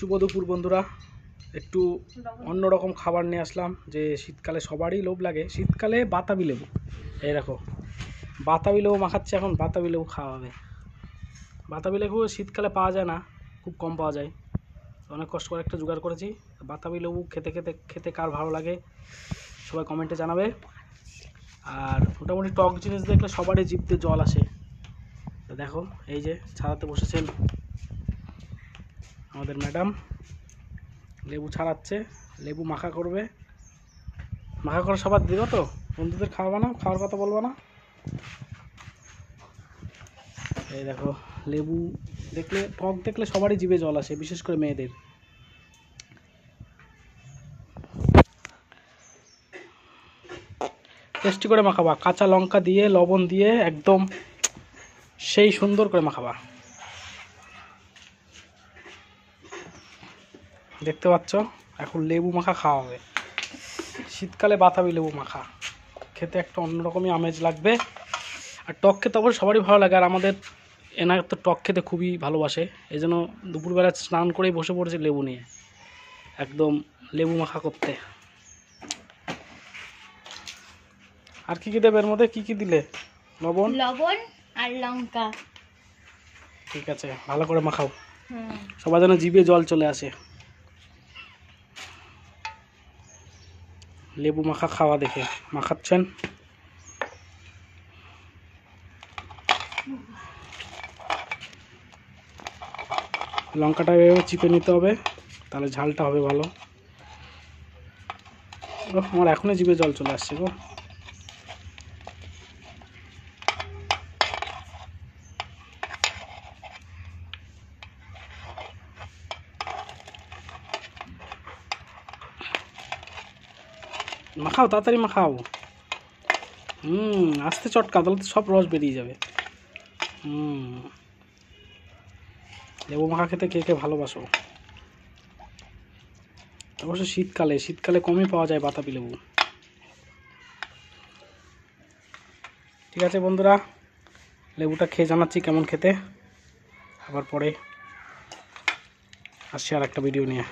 শুভ দুপুর বন্ধুরা, একটু অন্যরকম খাবার নিয়ে আসলাম। যে শীতকালে সবারই লোভ লাগে, শীতকালে বাতাবি লেবু। এই দেখো বাতাবি লেবু মাখাচ্ছে, এখন বাতাবি লেবু খাওয়া হবে। বাতাবি লেবু শীতকালে পাওয়া যায় না, খুব কম পাওয়া যায়। অনেক কষ্ট করে একটা জোগাড় করেছি। বাতাবি লেবু খেতে কার ভালো লাগে সবাই কমেন্টে জানাবে। আর মোটামুটি টক জিনিস দেখলে সবারই জিভতে জল আসে। তো দেখো এই যে ছাড়াতে বসেছেন আমাদের ম্যাডাম, লেবু ছাড়াচ্ছে, লেবু মাখা করবে। মাখা করে সবার দিও তো, বন্ধুদের খাওয়াবে না, খাওয়ার কথা বলবো না। এই দেখো লেবু দেখলে, টক দেখলে সবারই জিভে জল আসে, বিশেষ করে মেয়েদের। টেস্টি করে মাখাবা, কাঁচা লঙ্কা দিয়ে লবণ দিয়ে একদম সেই সুন্দর করে মাখাবা। দেখতে পাচ্ছ এখন লেবু মাখা খাওয়া হবে। শীতকালে বাতাবি লেবু মাখা খেতে একটা অন্যরকমই আমেজ লাগবে। আর টক খেতে অবশ্য সবারই ভালো লাগে। আর আমাদের এনার তো টক খেতে খুবই ভালোবাসে, এই জন্য দুপুরবেলা স্নান করেই বসে পড়েছে লেবু নিয়ে, একদম লেবু মাখা করতে। আর কি কি দেবে এর মধ্যে? কি কি দিলে? লবণ আর লঙ্কা। ঠিক আছে, ভালো করে মাখাও, সবার যেন জিভে জল চলে আসে। লেবু মাখা খাওয়া দেখে মাখাচ্ছেন। লঙ্কাটা এভাবে চিপে নিতে হবে, তাহলে ঝালটা হবে ভালো। আমার এখনই জিভে জল চলে আসছে গো। মাখাও, তাড়াতাড়ি মাখাও। আস্তে চটকাও, তাহলে তো সব রস বেরিয়ে যাবে। লেবু মাখা খেতে কে কে ভালোবাসো? অবশ্য শীতকালে কমই পাওয়া যায় বাতাবি লেবু। ঠিক আছে বন্ধুরা, লেবুটা খেয়ে জানাচ্ছি কেমন খেতে। আবার পরে আসছি আর একটা ভিডিও নিয়ে।